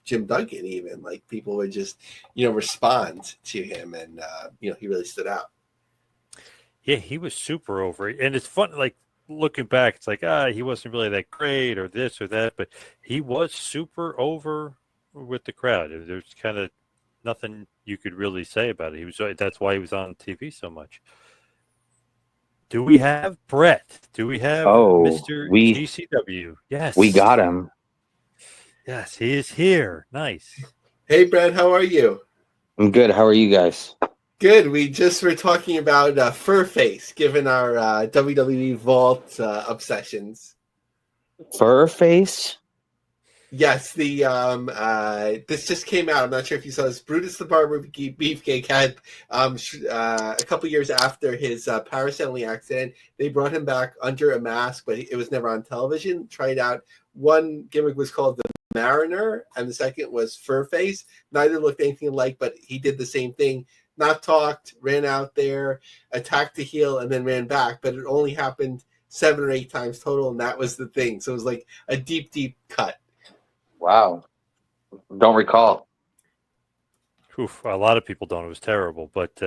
Jim Duggan even. Like people would just, respond to him, and he really stood out. Yeah, he was super over. And it's fun, like looking back, it's like, he wasn't really that great or this or that, but he was super over with the crowd. There's kind of nothing you could really say about it. That's why he was on TV so much. Do we have Brett? Do we have Mr. GCW? Yes. We got him. Yes, he is here. Nice. Hey, Brett, how are you? I'm good. How are you guys? Good. We just were talking about Furface, given our WWE Vault obsessions. Furface? Yes, the this just came out. I'm not sure if you saw this. Brutus the Barber Beefcake had a couple years after his parasailing accident, they brought him back under a mask, but it was never on television. Tried out. One gimmick was called the Mariner, and the second was Furface. Neither looked anything alike, but he did the same thing. Not talked, ran out there, attacked the heel, and then ran back. But it only happened 7 or 8 times total, and that was the thing. So it was like a deep, deep cut. Wow. Don't recall. Oof, a lot of people don't. It was terrible. But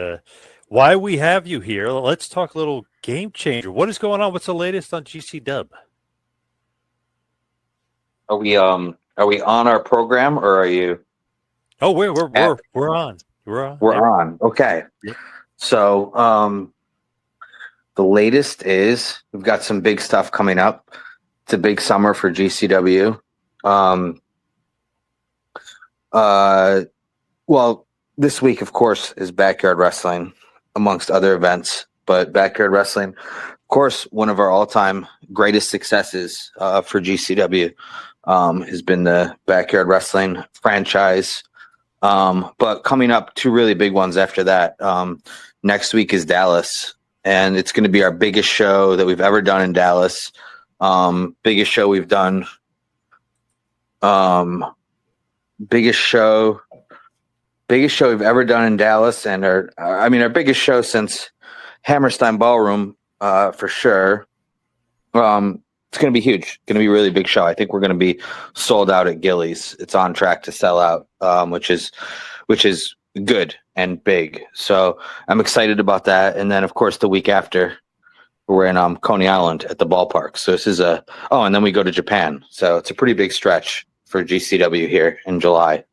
why we have you here, let's talk a little Game Changer. What is going on? What's the latest on GC Dub? Are we on our program, or are you? Oh, we're on. We're on. We're on. Okay. Yep. So the latest is we've got some big stuff coming up. It's a big summer for GCW. Well, this week, of course, is Backyard Wrestling, amongst other events. But Backyard Wrestling, of course, one of our all-time greatest successes for GCW has been the Backyard Wrestling franchise. But coming up, 2 really big ones after that. Next week is Dallas, and it's going to be our biggest show that we've ever done in Dallas. Biggest show we've done. Biggest show we've ever done in Dallas, and our biggest show since Hammerstein Ballroom, for sure. It's going to be huge. It's going to be a really big show. I think we're going to be sold out at Gillies. It's on track to sell out, which is good and big. So I'm excited about that. And then, of course, the week after, we're in Coney Island at the ballpark. So this is and then we go to Japan. So it's a pretty big stretch for GCW here in July.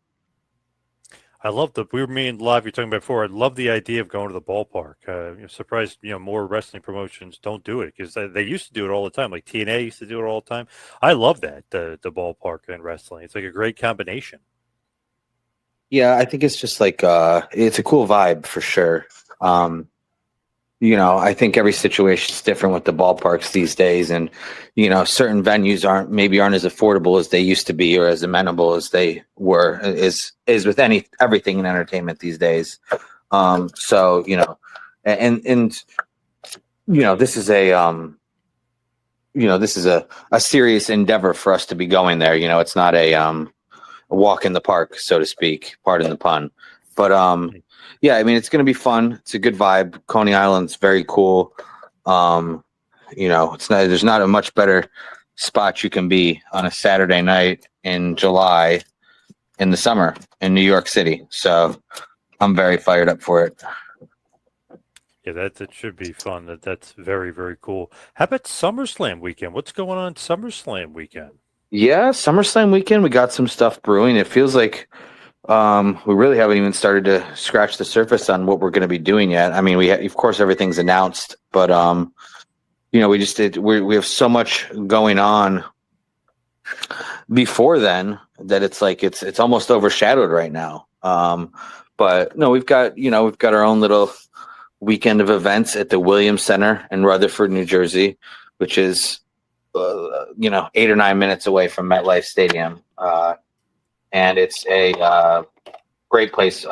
I love we were meeting live. You're talking about before. I love the idea of going to the ballpark. I'm surprised, more wrestling promotions don't do it, because they used to do it all the time. Like TNA used to do it all the time. I love that, the ballpark and wrestling. It's like a great combination. Yeah, I think it's just like it's a cool vibe for sure. I think every situation is different with the ballparks these days, and certain venues aren't as affordable as they used to be, or as amenable as they were. Is with everything in entertainment these days. So this is a serious endeavor for us to be going there. It's not a walk in the park, so to speak. Pardon the pun, but yeah, it's going to be fun. It's a good vibe. Coney Island's very cool. There's not a much better spot you can be on a Saturday night in July in the summer in New York City. So I'm very fired up for it. Yeah, that should be fun. That's very, very cool. How about SummerSlam weekend? What's going on SummerSlam weekend? Yeah, SummerSlam weekend, we got some stuff brewing. It feels like we really haven't even started to scratch the surface on what we're going to be doing yet. Of course, everything's announced, but we have so much going on before then that it's like it's almost overshadowed right now. But no, we've got our own little weekend of events at the Williams Center in Rutherford, New Jersey, which is 8 or 9 minutes away from MetLife Stadium. And it's a great place,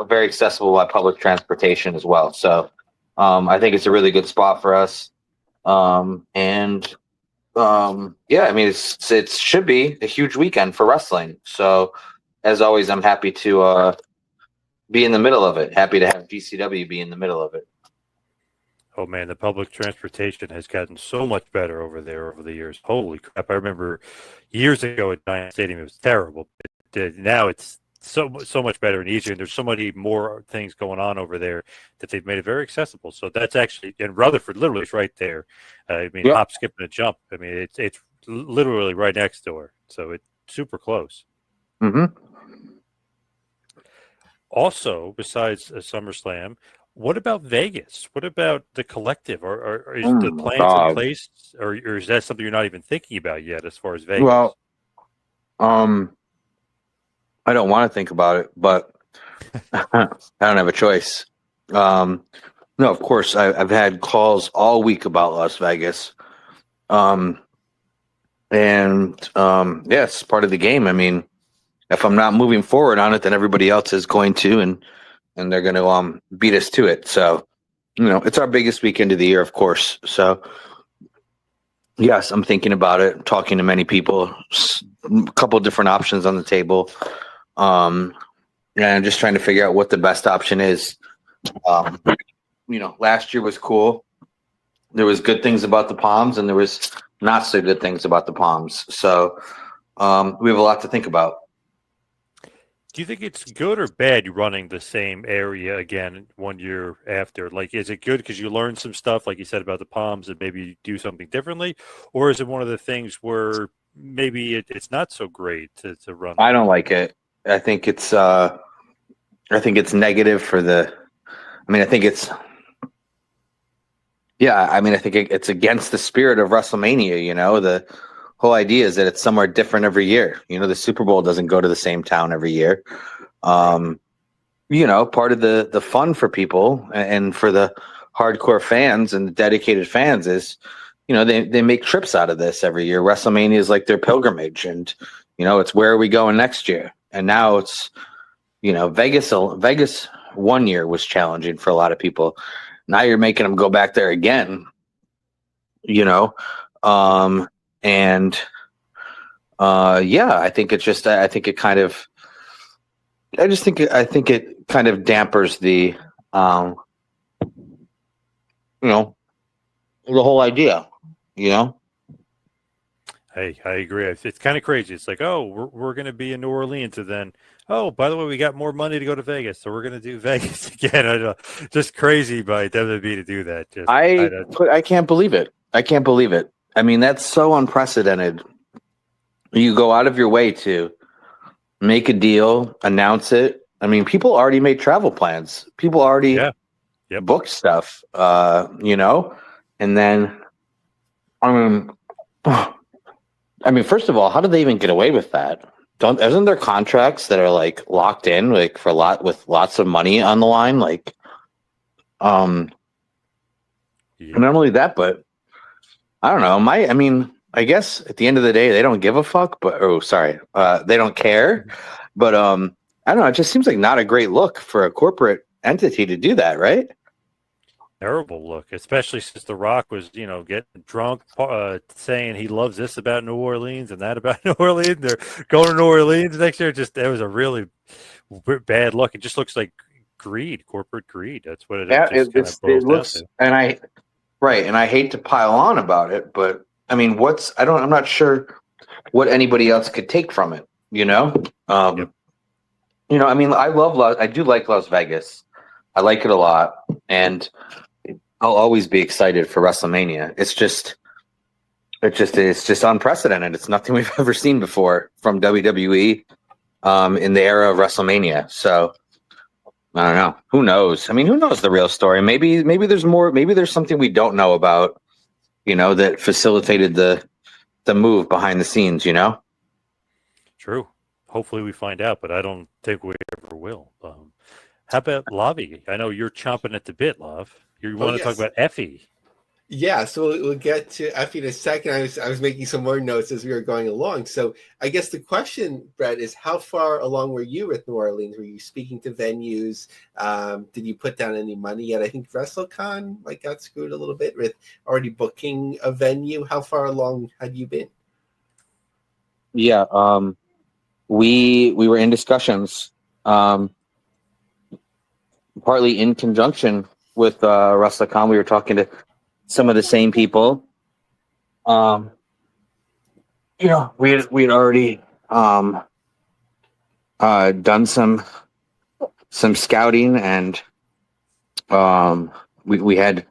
very accessible by public transportation as well. So I think it's a really good spot for us. It should be a huge weekend for wrestling. So as always, I'm happy to be in the middle of it. Happy to have GCW be in the middle of it. Oh man, the public transportation has gotten so much better over there over the years. Holy crap. I remember years ago at Giant Stadium, it was terrible. now it's so much better and easier, and there's so many more things going on over there that they've made it very accessible. So that's actually, and Rutherford literally is right there. I mean, Yep. hop, skip, and a jump. I mean, it's literally right next to her, so it's super close. Mm-hmm. Also, besides SummerSlam, what about Vegas? What about the Collective? Or is the plans in place, or is that something you're not even thinking about yet as far as Vegas? Well, I don't want to think about it, but I don't have a choice. No, of course, I've had calls all week about Las Vegas. Yeah, it's part of the game. I mean, if I'm not moving forward on it, then everybody else is going to, and they're going to beat us to it. So, it's our biggest weekend of the year, of course. So, yes, I'm thinking about it, talking to many people, a couple different options on the table, and I'm just trying to figure out what the best option is. Last year was cool. There was good things about the Palms, and there was not so good things about the Palms. So, we have a lot to think about. Do you think it's good or bad running the same area again 1 year after? Like, is it good because you learn some stuff, like you said, about the Palms, and maybe you do something differently? Or is it one of the things where maybe it's not so great to run? I don't like it. I think it's negative for the – I think it's – yeah, I think it's against the spirit of WrestleMania, The whole idea is that it's somewhere different every year. The Super Bowl doesn't go to the same town every year. Part of the fun for people and for the hardcore fans and the dedicated fans is, they make trips out of this every year. WrestleMania is like their pilgrimage, and it's where are we going next year? And now it's, Vegas 1 year was challenging for a lot of people. Now you're making them go back there again. I think it's just, I think it kind of dampers the, the whole idea, Hey, I agree. It's kind of crazy. It's like, oh, we're going to be in New Orleans, and then, oh, by the way, we got more money to go to Vegas, so we're going to do Vegas again. I know, just crazy by WWE to do that. I can't believe it. I can't believe it. I mean, that's so unprecedented. You go out of your way to make a deal, announce it. I mean, people already made travel plans. People already booked stuff, and then, first of all, how did they even get away with that? Isn't there contracts that are like locked in, like with lots of money on the line? Like, not only that, but I don't know. I guess at the end of the day, they don't give a fuck, they don't care. But I don't know. It just seems like not a great look for a corporate entity to do that, right? Terrible look, especially since The Rock was, getting drunk, saying he loves this about New Orleans and that about New Orleans. They're going to New Orleans next year. It was a really bad look. It just looks like greed, corporate greed. That's what it looks. And I hate to pile on about it, but I'm not sure what anybody else could take from it. I do like Las Vegas. I like it a lot, and I'll always be excited for WrestleMania. It's just unprecedented. It's nothing we've ever seen before from WWE in the era of WrestleMania. So I don't know. Who knows? Who knows the real story? Maybe there's more. Maybe there's something we don't know about, that facilitated the move behind the scenes, True. Hopefully we find out, but I don't think we ever will. How about Lavi? I know you're chomping at the bit, Lav. You want to talk about Effy? Yeah, so we'll get to Effy in a second. I was making some more notes as we were going along. So I guess the question, Brett, is how far along were you with New Orleans? Were you speaking to venues? Did you put down any money yet? I think WrestleCon got screwed a little bit with already booking a venue. How far along had you been? Yeah, we were in discussions, partly in conjunction with WrestleCon. We were talking to some of the same people. We had already done some scouting, and we had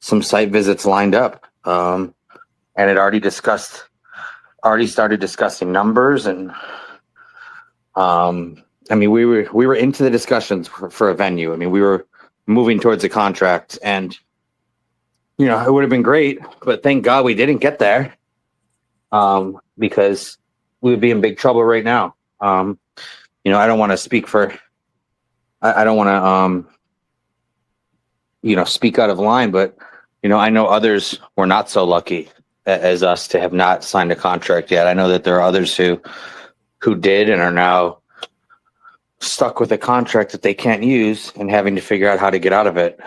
some site visits lined up, and had already started discussing numbers, and I mean, we were into the discussions for a venue. I mean, we were moving towards a contract, and it would have been great, but thank God we didn't get there, because we would be in big trouble right now. I don't want to speak for. I don't want to, speak out of line, but I know others were not so lucky as us to have not signed a contract yet. I know that there are others who did and are now stuck with a contract that they can't use and having to figure out how to get out of it.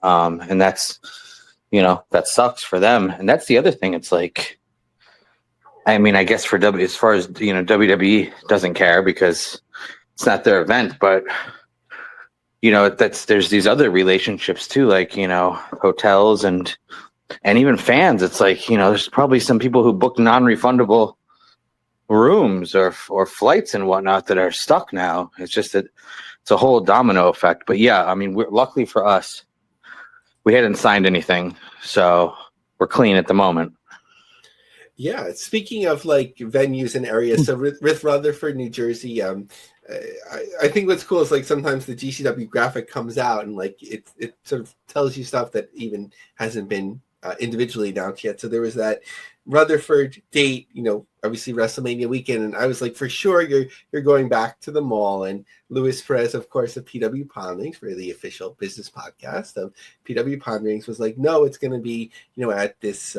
And that's, that sucks for them. And that's the other thing. It's like, I mean, I guess for as far as, WWE doesn't care because it's not their event, but there's these other relationships too, like, hotels and even fans. It's like, there's probably some people who book non-refundable rooms or flights and whatnot that are stuck now. It's just that it's a whole domino effect. But yeah, I mean, luckily for us, we hadn't signed anything, so we're clean at the moment. Yeah, speaking of like venues and areas, so with Rutherford, New Jersey, I think what's cool is like sometimes the GCW graphic comes out and like it sort of tells you stuff that even hasn't been individually announced yet. So there was that Rutherford date, obviously WrestleMania weekend, and I was like, for sure you're going back to the mall. And Luis Perez, of course, of PW Ponderings, for the official business podcast of PW Ponderings, was like, no, it's going to be at this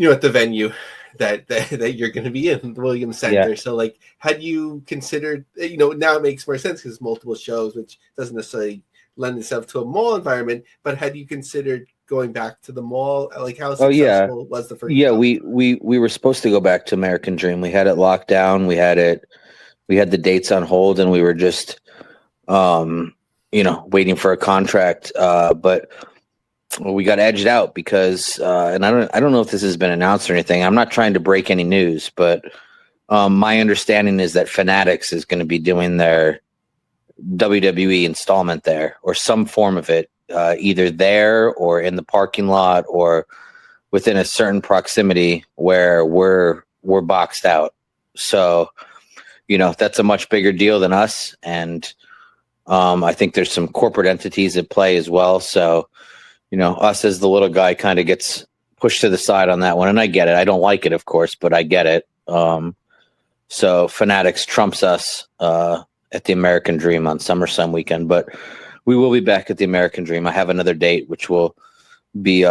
at the venue that you're going to be in, the Williams Center. Yeah. So like, had you considered, now it makes more sense because multiple shows, which doesn't necessarily lend itself to a mall environment, but had you considered going back to the mall? Like, how successful was the first? Yeah, we were supposed to go back to American Dream. We had it locked down. We had the dates on hold, and we were just waiting for a contract. But we got edged out because and I don't know if this has been announced or anything. I'm not trying to break any news, but my understanding is that Fanatics is going to be doing their WWE installment there, or some form of it, either there or in the parking lot or within a certain proximity where we're boxed out. So, that's a much bigger deal than us. And I think there's some corporate entities at play as well. So, us as the little guy kind of gets pushed to the side on that one. And I get it. I don't like it, of course, but I get it. So Fanatics trumps us at the American Dream on SummerSlam weekend, but we will be back at the American Dream. I have another date, which will be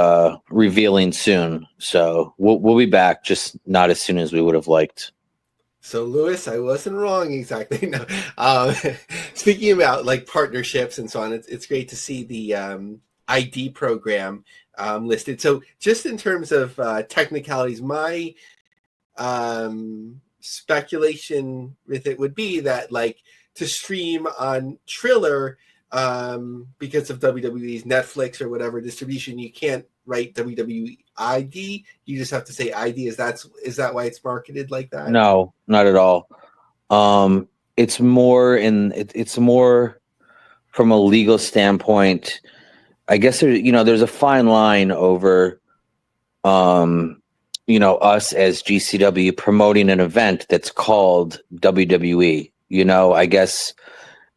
revealing soon. So we'll be back, just not as soon as we would have liked. So Lewis, I wasn't wrong exactly. No. Speaking about like partnerships and so on, it's great to see the ID program listed. So just in terms of technicalities, my speculation with it would be that like to stream on Triller, because of WWE's Netflix or whatever distribution, you can't write WWE ID. You just have to say ID. Is that why it's marketed like that? No, not at all. It's more it's more from a legal standpoint. I guess there's a fine line over, us as GCW promoting an event that's called WWE. I guess,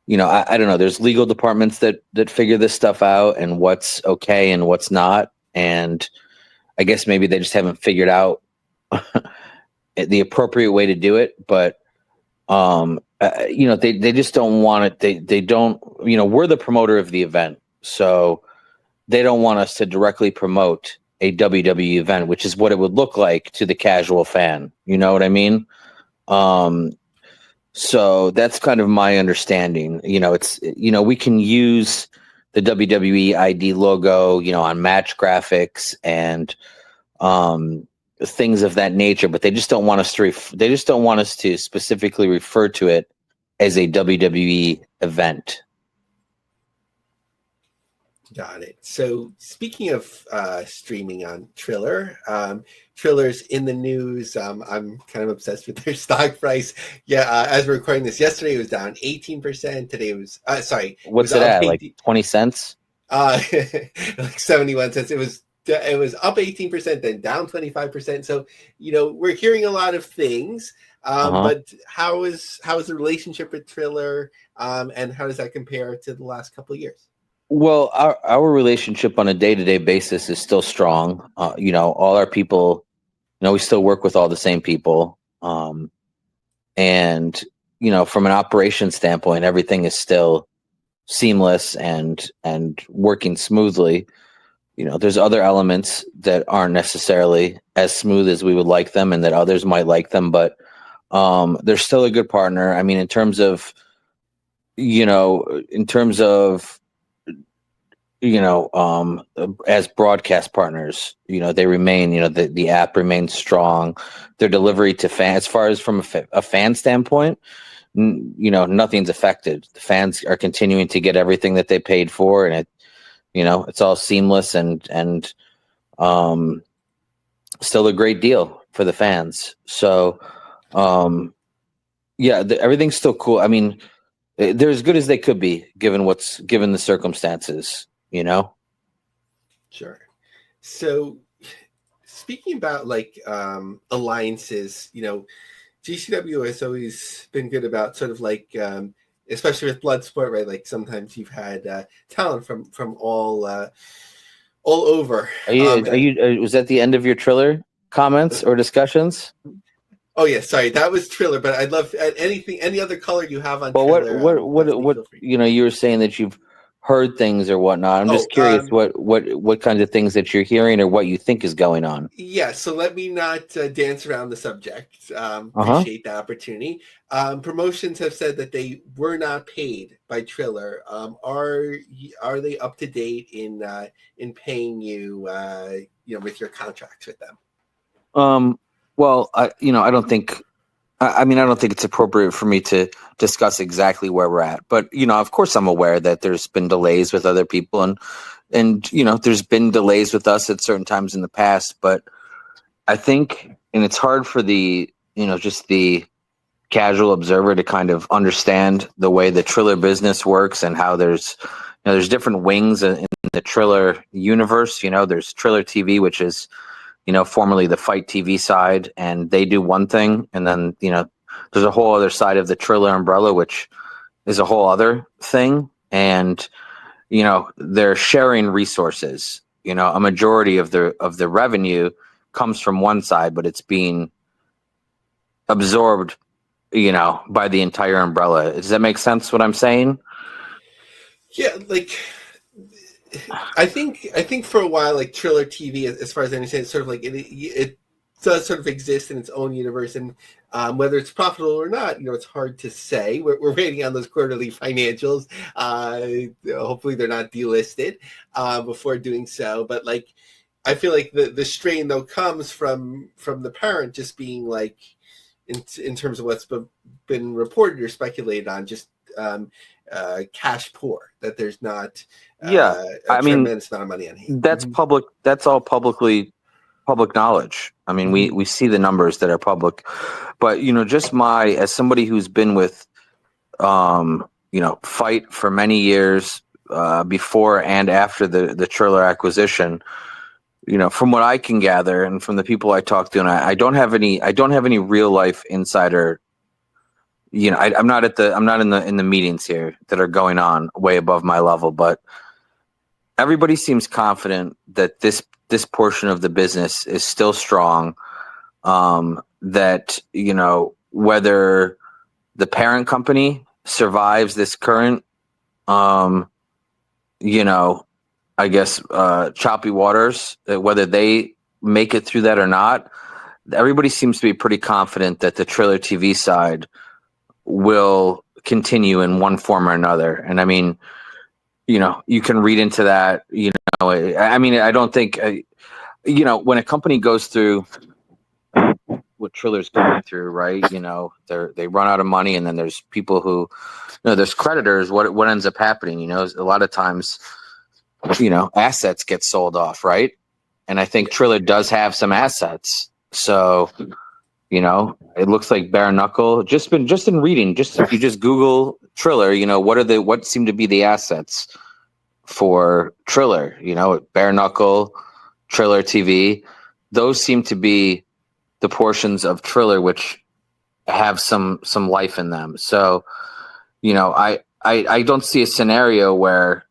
I don't know. There's legal departments that figure this stuff out and what's okay and what's not. And I guess maybe they just haven't figured out the appropriate way to do it. But, they just don't want it. They don't, we're the promoter of the event. So they don't want us to directly promote a WWE event, which is what it would look like to the casual fan. You know what I mean? So that's kind of my understanding. It's, we can use the WWE ID logo, on match graphics and things of that nature, but they just don't want us to specifically refer to it as a WWE event. Got it. So speaking of streaming on Triller, Triller's in the news. I'm kind of obsessed with their stock price. Yeah, as we're recording this, yesterday it was down 18%. Today it was What's it was it up at? Like 20 cents? like 71 cents. It was up 18%, then down 25%. So we're hearing a lot of things. But how is the relationship with Triller, and how does that compare to the last couple of years? Well, our relationship on a day-to-day basis is still strong. All our people, we still work with all the same people. And from an operations standpoint, everything is still seamless and working smoothly. There's other elements that aren't necessarily as smooth as we would like them, and that others might like them, but they're still a good partner. I mean, in terms of as broadcast partners, they remain, the app remains strong. Their delivery to fans, as far as from a fan standpoint, nothing's affected. The fans are continuing to get everything that they paid for, and it's all seamless and still a great deal for the fans. So, everything's still cool. I mean, they're as good as they could be given the circumstances. Sure. So speaking about alliances, GCW has always been good about sort of especially with Bloodsport, right? Like sometimes you've had talent from all over. Was that the end of your Triller comments or discussions? Oh yeah, sorry, that was Triller. But I'd love any other color you have on. Well, Triller, what you were saying that you've heard things or whatnot. I'm just curious what kinds of things that you're hearing or what you think is going on. Yeah, so let me not dance around the subject. Appreciate the opportunity. Promotions have said that they were not paid by Triller. Are they up to date in paying you with your contracts with them? Well, I don't think. I don't think it's appropriate for me to discuss exactly where we're at, but of course, I'm aware that there's been delays with other people, and there's been delays with us at certain times in the past. But I think, and it's hard for the just the casual observer to kind of understand the way the Triller business works and how there's different wings in the Triller universe. There's Triller TV, which is formerly the Fight TV side, and they do one thing, and then there's a whole other side of the Triller umbrella, which is a whole other thing, and they're sharing resources. A majority of the revenue comes from one side, but it's being absorbed by the entire umbrella. Does that make sense what I'm saying? Yeah, I think for a while, Triller TV, as far as I understand, it's sort of it does sort of exist in its own universe, and whether it's profitable or not, it's hard to say. We're waiting on those quarterly financials. Hopefully, they're not delisted before doing so. But I feel like the strain though comes from the parent just being in terms of what's been reported or speculated on, just cash poor, that there's not tremendous amount of money on hand. That's public. That's all public knowledge. I mean, we see the numbers that are public, but just as somebody who's been with Fight for many years, before and after the Triller acquisition, from what I can gather and from the people I talk to, and I don't have any real life insider. I'm not in the meetings here that are going on way above my level, but everybody seems confident that this portion of the business is still strong. That whether the parent company survives this current, I guess choppy waters, whether they make it through that or not, everybody seems to be pretty confident that the Triller TV side will continue in one form or another. And I mean, you can read into that, I mean, I don't think, when a company goes through what Triller's going through, right? They run out of money, and then there's people who, there's creditors. What ends up happening, a lot of times, assets get sold off, right? And I think Triller does have some assets. So, it looks like bare knuckle. Just in reading, if you just Google Triller, what seem to be the assets for Triller? Bare knuckle, Triller TV. Those seem to be the portions of Triller which have some life in them. So, I don't see a scenario where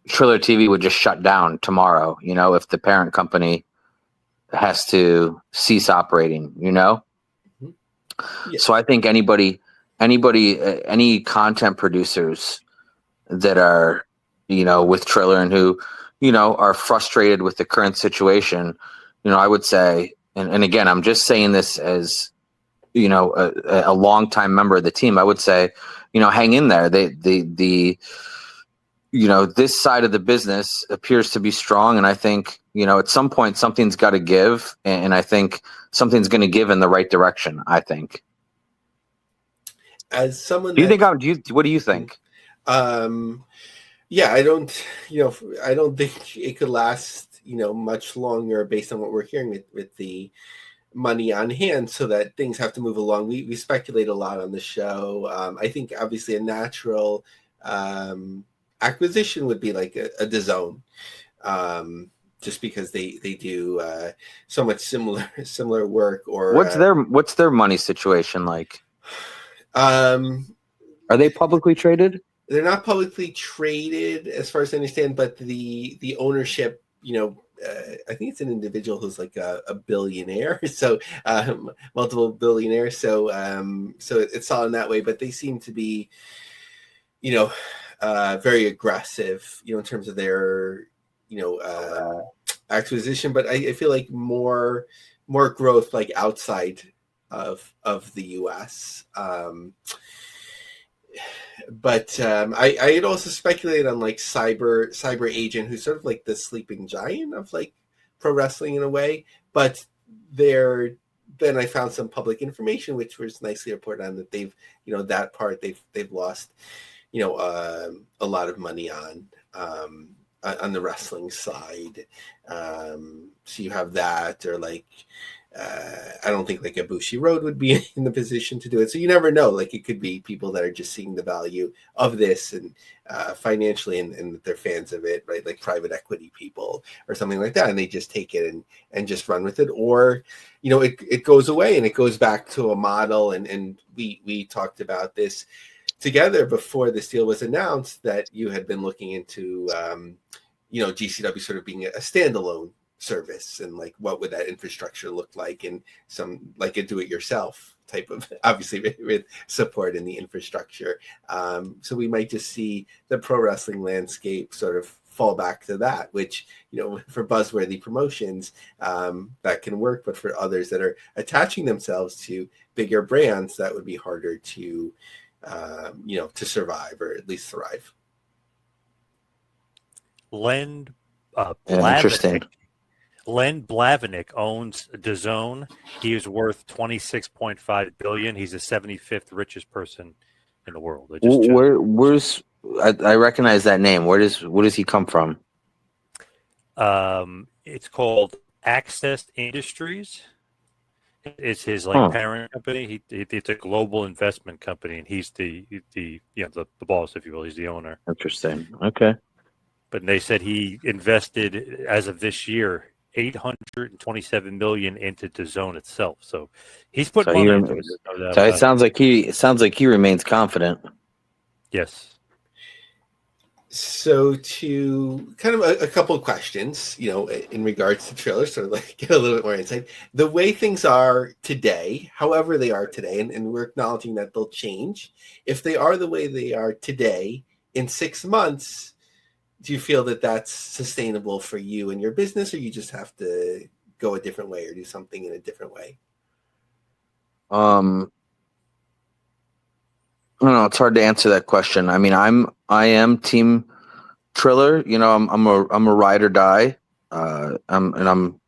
Triller TV would just shut down tomorrow, if the parent company has to cease operating, Yeah. So I think anybody, any content producers that are, with Triller and who, are frustrated with the current situation, I would say, and again, I'm just saying this as, a longtime member of the team, I would say, hang in there. This side of the business appears to be strong. And I think, at some point something's got to give. And I think something's going to give in the right direction, I think. As someone what do you think? Yeah, I don't think it could last, much longer based on what we're hearing with the money on hand, so that things have to move along. We speculate a lot on the show. I think obviously a natural acquisition would be like a DAZN, just because they do so much similar work. Or what's their money situation like? Are they publicly traded? They're not publicly traded, as far as I understand, but the ownership, I think it's an individual who's like a billionaire, so multiple billionaires. So it's all in that way. But they seem to be, very aggressive, in terms of their, acquisition. But I feel like more growth like outside of the U.S. But I had also speculated on like Cyber Agent, who's sort of like the sleeping giant of like pro wrestling in a way. But then I found some public information which was nicely reported on, that they've that part they've lost a lot of money on the wrestling side. So you have that, or like I don't think like a Bushi Road would be in the position to do it. So you never know. Like, it could be people that are just seeing the value of this and financially, and they're fans of it, right? Like private equity people or something like that, and they just take it and just run with it. Or, it goes away and it goes back to a model. And we talked about this together before this deal was announced, that you had been looking into, GCW sort of being a standalone service, and like what would that infrastructure look like, and some like a do-it-yourself type of, obviously with support in the infrastructure. So we might just see the pro wrestling landscape sort of fall back to that, which, for buzzworthy promotions, that can work, but for others that are attaching themselves to bigger brands, that would be harder to to survive, or at least thrive. Interesting. Len Blavinick owns DAZN. He is worth $26.5 billion. He's the 75th richest person in the world. Where's I recognize that name. Where does he come from? It's called Access Industries. It's his parent company. It's a global investment company, and he's the boss, if you will. He's the owner. Interesting. Okay. But they said he invested, as of this year, $827 million into DAZN itself. So he's put money into it. So it sounds like he remains confident. Yes. So to kind of a couple of questions, in regards to trailers, sort of like get a little bit more insight. The way things are today, however they are today, and we're acknowledging that they'll change. If they are the way they are today, in 6 months, do you feel that that's sustainable for you and your business, or you just have to go a different way or do something in a different way? I don't know. It's hard to answer that question. I mean, I am team Triller. I'm a ride or die. I'm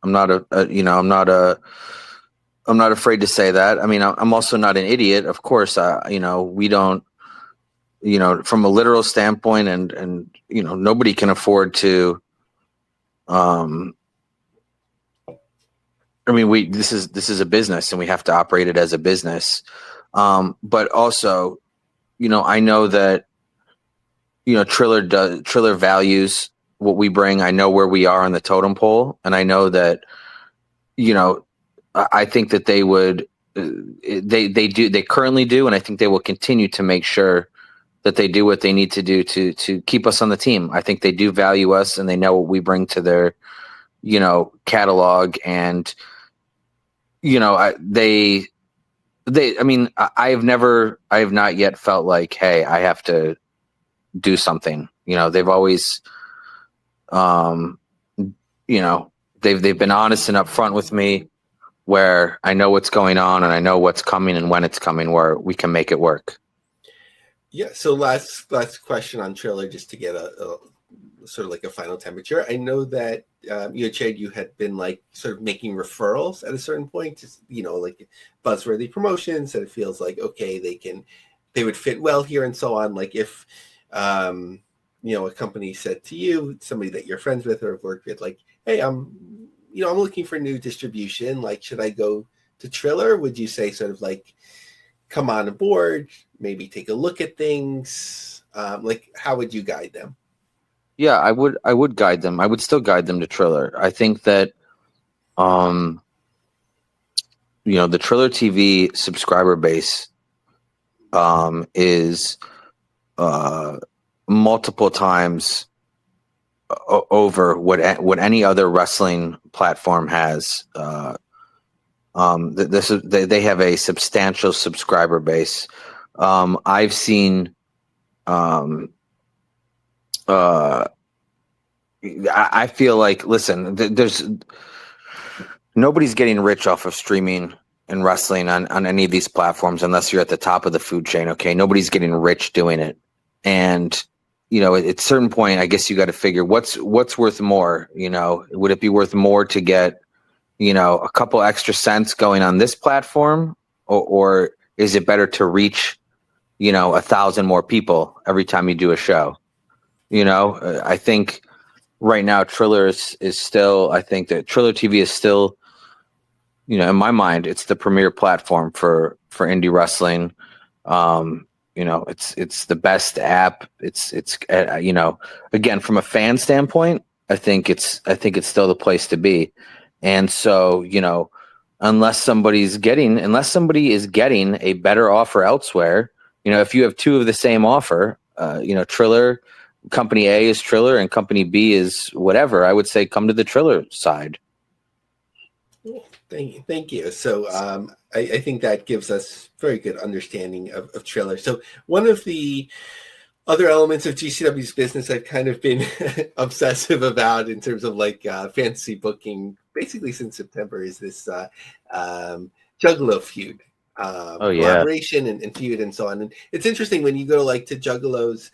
not afraid to say that. I mean, I'm also not an idiot. Of course, we don't, from a literal standpoint, and nobody can afford to I mean, this is a business, and we have to operate it as a business. But also, I know that, Triller values what we bring. I know where we are on the totem pole, and I know that, I think that they would, they currently do, and I think they will continue to make sure that they do what they need to do to keep us on the team. I think they do value us, and they know what we bring to their, catalog, and I have not yet felt like, hey, I have to do something. They've always, they've been honest and upfront with me, where I know what's going on and I know what's coming and when it's coming, where we can make it work. Yeah. So last question on Triller, just to get a sort of like a final temperature. I know that Chad, you had been like sort of making referrals at a certain point, just, like buzzworthy promotions that it feels like, okay, they would fit well here and so on. Like if, a company said to you, somebody that you're friends with or have worked with, like, hey, I'm looking for new distribution. Like, should I go to Triller? Would you say sort of like, come on aboard, maybe take a look at things? Like, how would you guide them? Yeah, I would guide them. I would still guide them to Triller. I think that, the Triller TV subscriber base is multiple times over what any other wrestling platform has. They have a substantial subscriber base. I've seen. I feel like, listen, there's nobody's getting rich off of streaming and wrestling on any of these platforms unless you're at the top of the food chain. Okay, nobody's getting rich doing it, and at a certain point, I guess you got to figure what's worth more. Would it be worth more to get a couple extra cents going on this platform, or is it better to reach 1,000 more people every time you do a show? I think right now Triller is still, I think that Triller TV is still, in my mind, it's the premier platform for indie wrestling. It's the best app. It's again, from a fan standpoint, I think it's still the place to be. And so, unless somebody is getting a better offer elsewhere, if you have two of the same offer, Triller, company A is Triller and company B is whatever, I would say come to the Triller side. Thank you. So I think that gives us very good understanding of Triller. So one of the other elements of GCW's business I've kind of been obsessive about in terms of like fantasy booking, basically since September, is this Juggalo feud. Collaboration and feud and so on. And it's interesting when you go like to Juggalo's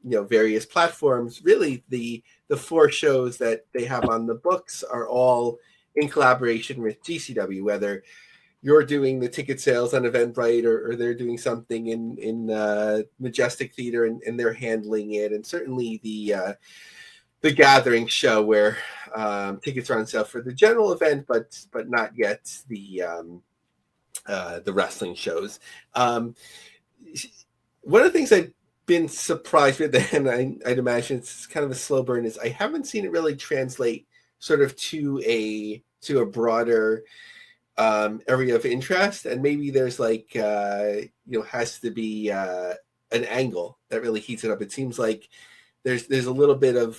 various platforms, really the 4 shows that they have on the books are all in collaboration with GCW, whether you're doing the ticket sales on Eventbrite or they're doing something in Majestic Theater and they're handling it. And certainly the Gathering show where tickets are on sale for the general event, but not yet the wrestling shows. One of the things I've been surprised with, and I'd imagine it's kind of a slow burn, is I haven't seen it really translate sort of to a broader area of interest. And maybe there's like has to be an angle that really heats it up. It seems like there's a little bit of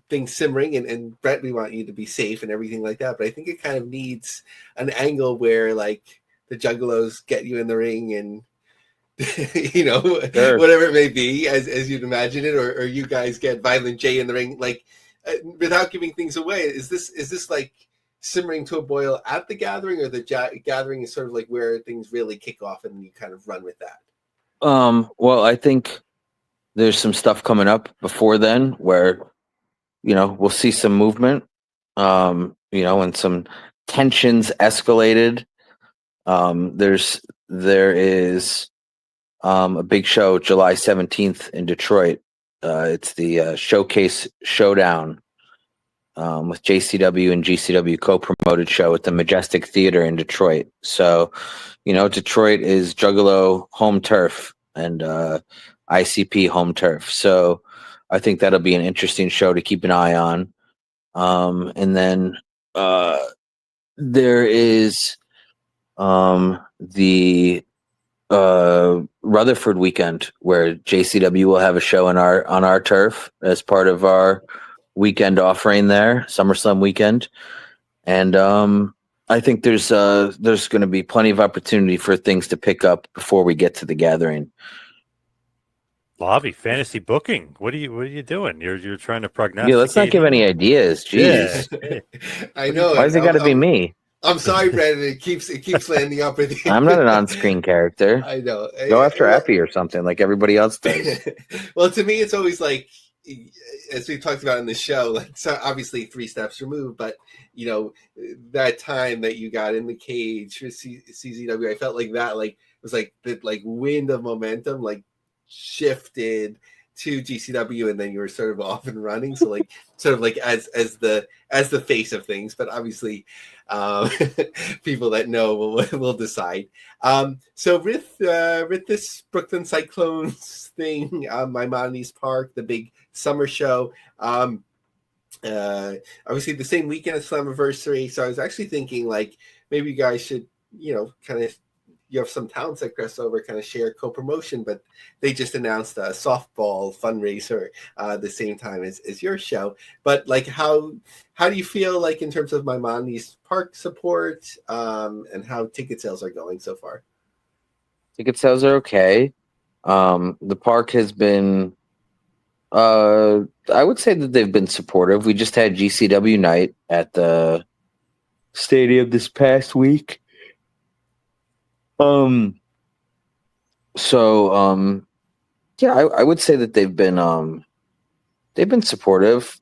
things simmering, and Brett, we want you to be safe and everything like that, but I think it kind of needs an angle where like the Juggalos get you in the ring and Sure. whatever it may be, as you'd imagine it, or you guys get Violent J in the ring, like without giving things away. Is this like simmering to a boil at the Gathering, or the Gathering is sort of like where things really kick off and you kind of run with that? Well, I think there's some stuff coming up before then where we'll see some movement, and some tensions escalated. There is a big show July 17th in Detroit. It's the Showcase Showdown. with JCW and GCW co-promoted show at the Majestic Theater in Detroit. So, Detroit is Juggalo home turf and ICP home turf. So I think that'll be an interesting show to keep an eye on. And then there is the Rutherford weekend where JCW will have a show on our turf as part of our weekend offering there, SummerSlam weekend. And I think there's going to be plenty of opportunity for things to pick up before we get to the gathering. Lobby fantasy booking. What are you doing? You're trying to prognosticate. Yeah, let's not give any ideas. Jeez. Yeah. I know. Why has it got to be me? I'm sorry, Brandon. It keeps landing up with you. I'm not an on-screen character. I know. Go after Effy or something like everybody else does. Well, to me, it's always like, as we talked about in the show, like, so obviously 3 steps removed, but that time that you got in the cage for CZW, I felt like that, like, was like the wind of momentum, like, shifted to GCW, and then you were sort of off and running. So like sort of like as the face of things, but obviously people that know will decide. So with this Brooklyn Cyclones thing, Maimonides Park, the big summer show, obviously the same weekend as Slammiversary. So I was actually thinking like maybe you guys should kind of, you have some talents that cross over, kind of share co-promotion, but they just announced a softball fundraiser the same time as your show. But like, how do you feel like in terms of Maimonides Park support and how ticket sales are going so far? Ticket sales are okay. The park has been, I would say that they've been supportive. We just had GCW night at the stadium this past week. Yeah, I would say that they've been supportive.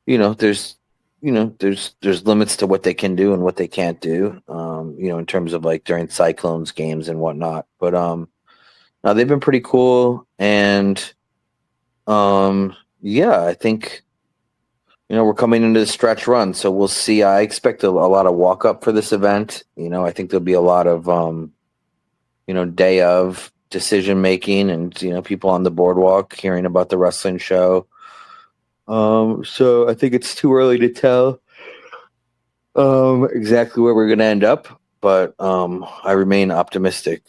There's limits to what they can do and what they can't do, in terms of like during Cyclones games and whatnot. But no, they've been pretty cool. And yeah, I think we're coming into the stretch run, so we'll see. I expect a lot of walk up for this event. I think there'll be a lot of, day of decision making and, people on the boardwalk hearing about the wrestling show. So I think it's too early to tell exactly where we're going to end up, but I remain optimistic.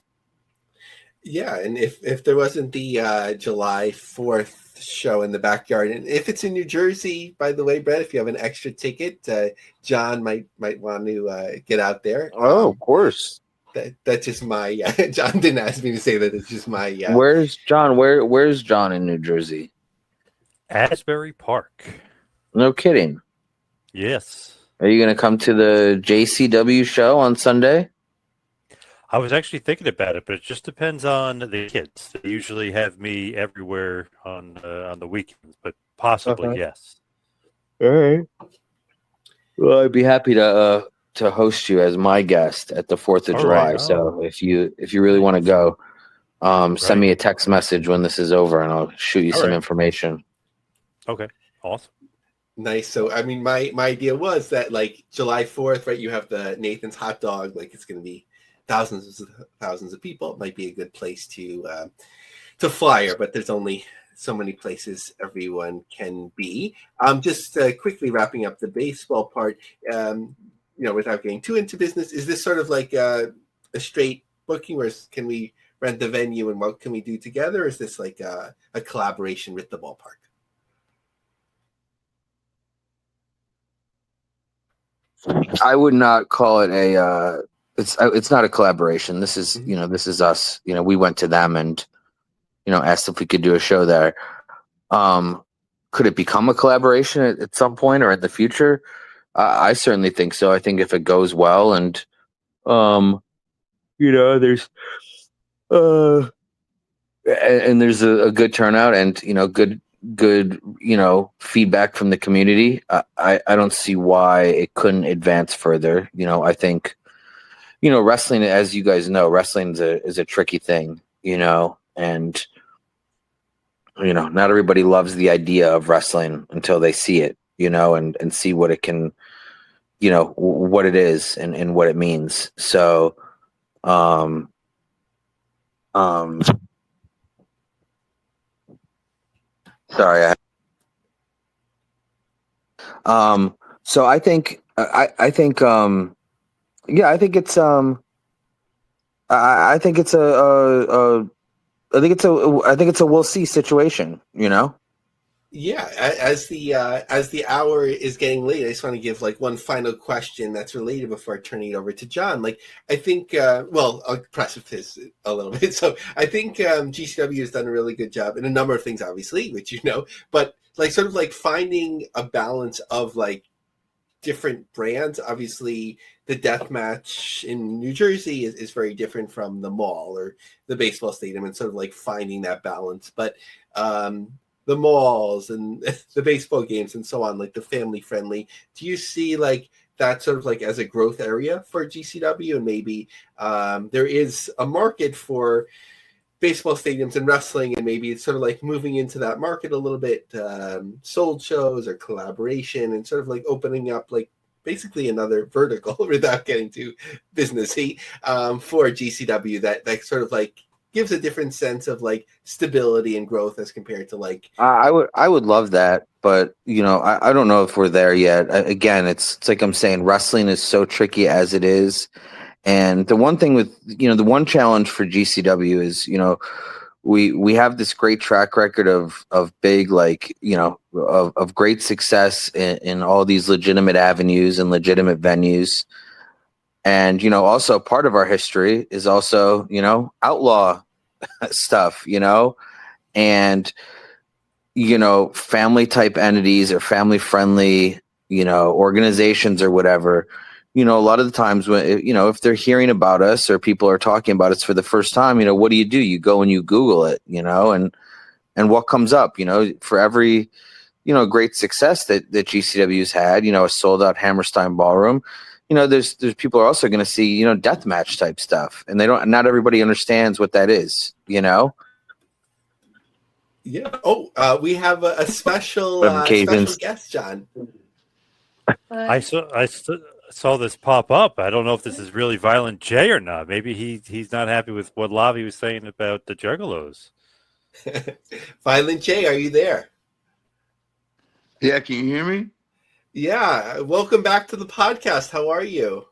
Yeah, and if there wasn't the July 4th show in the backyard, and if it's in New Jersey, by the way, Brett, if you have an extra ticket, John might want to get out there. Oh, of course. That's just my John didn't ask me to say that. It's just my Where's John? Where's John in New Jersey? Asbury Park. No kidding. Yes. Are you going to come to the JCW show on Sunday? I was actually thinking about it, but it just depends on the kids. They usually have me everywhere on the weekends, but possibly yes. All right. Well, I'd be happy to host you as my guest at the 4th of July. Right. So if you really want to go, send me a text message when this is over, and I'll shoot you some information. Okay. Awesome. Nice. So I mean, my idea was that like July 4th, right? You have the Nathan's hot dog. Like it's going to be thousands of people. It might be a good place to flyer, but there's only so many places everyone can be. Just quickly wrapping up the baseball part, without getting too into business, is this sort of like a straight booking, where can we rent the venue and what can we do together? Or is this like a collaboration with the ballpark? I would not call it a. It's not a collaboration. This is this is us. We went to them and asked if we could do a show there. Could it become a collaboration at some point or in the future? I certainly think so. I think if it goes well and there's and there's a good turnout and good feedback from the community, I don't see why it couldn't advance further. I think wrestling, as you guys know, wrestling is a tricky thing, and not everybody loves the idea of wrestling until they see it, and see what it can, what it is and what it means. So, sorry. So I think, yeah, I think it's, I think it's I think it's a we'll see situation, Yeah, as the hour is getting late, I just want to give like one final question that's related before turning it over to John. Like, I think, well, I'll preface this a little bit. So I think GCW has done a really good job in a number of things, obviously, which but like sort of like finding a balance of like different brands. Obviously, the death match in New Jersey is very different from the mall or the baseball stadium, and sort of like finding that balance. But the malls and the baseball games and so on, like the family friendly, do you see like that sort of like as a growth area for GCW? And maybe there is a market for baseball stadiums and wrestling, and maybe it's sort of like moving into that market a little bit, sold shows or collaboration, and sort of like opening up like basically another vertical without getting too businessy for GCW that sort of like gives a different sense of like stability and growth as compared to like I would love that, but I don't know if we're there yet. Again, it's like I'm saying, wrestling is so tricky as it is. And the one thing with, the one challenge for GCW is, we have this great track record of big, like, of great success in all these legitimate avenues and legitimate venues. And, also part of our history is also, outlaw stuff, and, family type entities or family friendly, organizations or whatever. A lot of the times when, if they're hearing about us or people are talking about us for the first time, what do? You go and you Google it, and what comes up, for every, great success that GCW's had, a sold out Hammerstein ballroom, there's people are also going to see, death match type stuff, and not everybody understands what that is, Yeah. Oh, we have a special guest, John. I saw this pop up. I don't know if this is really Violent J or not. Maybe he's not happy with what Lavi was saying about the Juggalos. Violent J, are you there? Yeah, can you hear me? Yeah, welcome back to the podcast. How are you?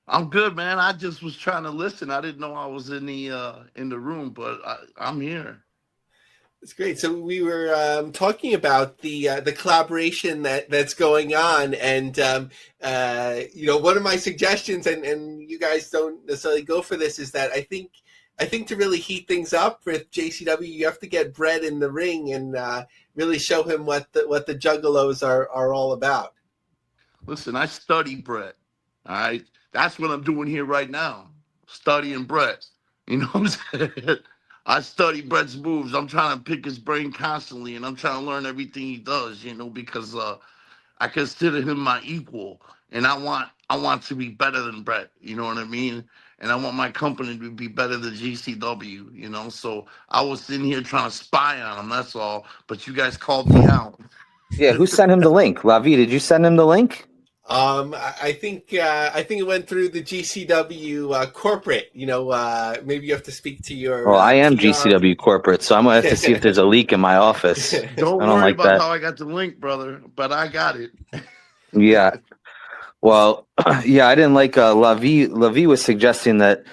I'm good, man. I just was trying to listen. I didn't know I was in the room, but I'm here. It's great. So we were talking about the collaboration that's going on, and one of my suggestions, and you guys don't necessarily go for this, is that I think to really heat things up with JCW, you have to get Brett in the ring and really show him what the Juggalos are all about. Listen, I study Brett. All right, that's what I'm doing here right now, studying Brett. You know what I'm saying? I study Brett's moves. I'm trying to pick his brain constantly, and I'm trying to learn everything he does. Because I consider him my equal, and I want to be better than Brett. You know what I mean? And I want my company to be better than GCW. So I was in here trying to spy on him. That's all. But you guys called me out. Yeah, who sent him the link? Lavi, did you send him the link? I think it went through the GCW corporate. Maybe you have to speak to your. Well, I am PR. GCW corporate, so I'm gonna have to see if there's a leak in my office. Don't worry about how I got the link, brother, but I got it. Yeah. Well, yeah, I didn't like Lavi. Lavi was suggesting that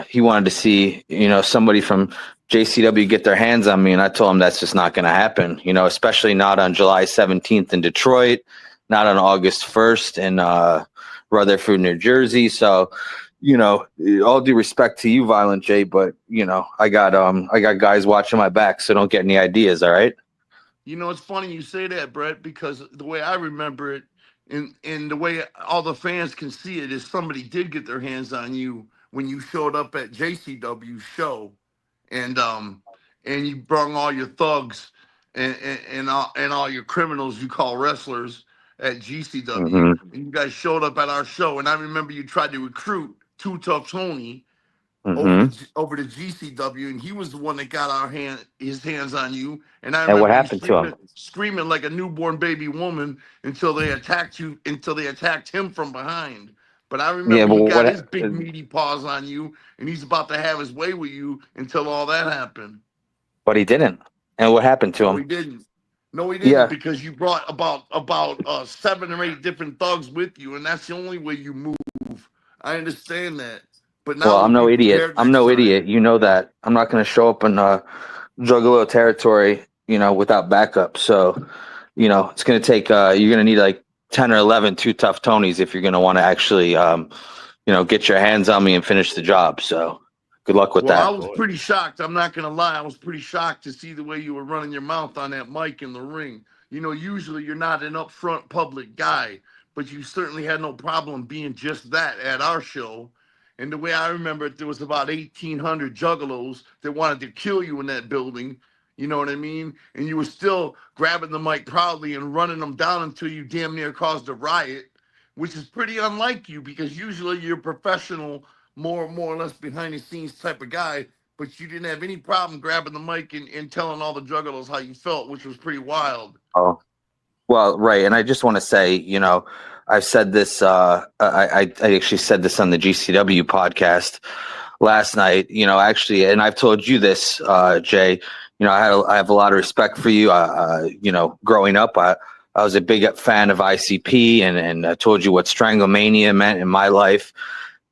he wanted to see somebody from JCW get their hands on me, and I told him that's just not going to happen. Especially not on July 17th in Detroit. Not on August 1st in Rutherford, New Jersey. So, all due respect to you, Violent J, but I got guys watching my back, so don't get any ideas. All right. It's funny you say that, Brett, because the way I remember it, and the way all the fans can see it, is somebody did get their hands on you when you showed up at JCW's show, and you brung all your thugs and all your criminals you call wrestlers at GCW, Mm-hmm. and you guys showed up at our show, and I remember you tried to recruit Too Tough Tony Mm-hmm. over the GCW, and he was the one that got his hands on you. And I And what remember you happened to him? screaming like a newborn baby woman until they attacked him from behind. But I Yeah, remember but he got his what? big meaty paws on you, and he's about to have his way with you until all that happened. But he didn't. And what happened to No, him? he didn't. No, he didn't, Yeah. because you brought about 7 or 8 different thugs with you, and that's the only way you move. I understand that, but Well, now I'm no be idiot. prepared I'm next no time. idiot. You know that. I'm not going to show up in Juggalo territory, without backup. So, it's going to take. You're going to need like 10 or 11 two tough Tonys if you're going to want to actually, get your hands on me and finish the job. So, good luck with Well, I that. was pretty shocked. I'm not gonna lie. I was pretty shocked to see the way you were running your mouth on that mic in the ring. Usually you're not an upfront public guy, but you certainly had no problem being just that at our show. And the way I remember it, there was about 1,800 juggalos that wanted to kill you in that building. You know what I mean? And you were still grabbing the mic proudly and running them down until you damn near caused a riot, which is pretty unlike you, because usually you're professional, more or less behind the scenes type of guy, but you didn't have any problem grabbing the mic and telling all the juggalos how you felt, which was pretty wild. Oh, well, right. And I just want to say, I've said this. I actually said this on the GCW podcast last night. Actually, and I've told you this, Jay. I have a lot of respect for you. Growing up, I was a big fan of ICP, and I told you what Stranglemania meant in my life.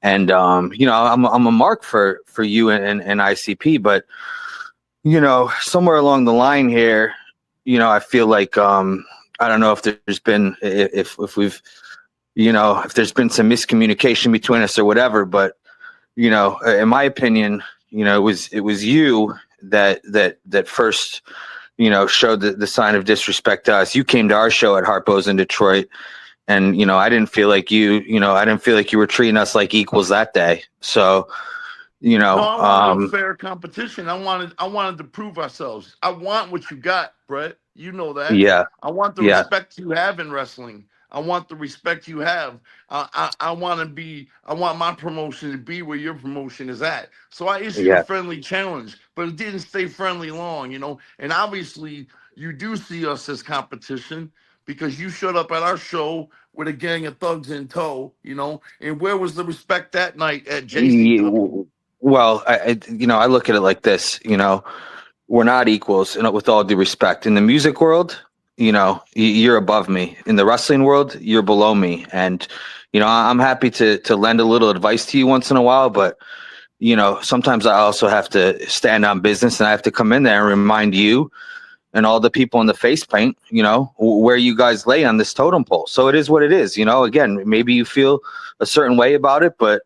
And I'm a mark for you and ICP, but somewhere along the line here, I feel like I don't know if there's been if we've if there's been some miscommunication between us or whatever, but in my opinion, it was you that first showed the sign of disrespect to us. You came to our show at Harpo's in Detroit. And, I didn't feel like you were treating us like equals that day. So, No, I wanted a fair competition. I wanted to prove ourselves. I want what you got, Brett. You know that. yeah, I want the yeah, respect you have in wrestling. I want the respect you have. I want my promotion to be where your promotion is at. So I issued a yeah. friendly challenge, but it didn't stay friendly long, And obviously, you do see us as competition, because you showed up at our show with a gang of thugs in tow, And where was the respect that night at JCW? Well, I look at it like this, we're not equals, with all due respect. In the music world, you're above me. In the wrestling world, you're below me. And, I'm happy to lend a little advice to you once in a while, but, sometimes I also have to stand on business, and I have to come in there and remind you and all the people in the face paint, where you guys lay on this totem pole. So it is what it is. Again, maybe you feel a certain way about it, but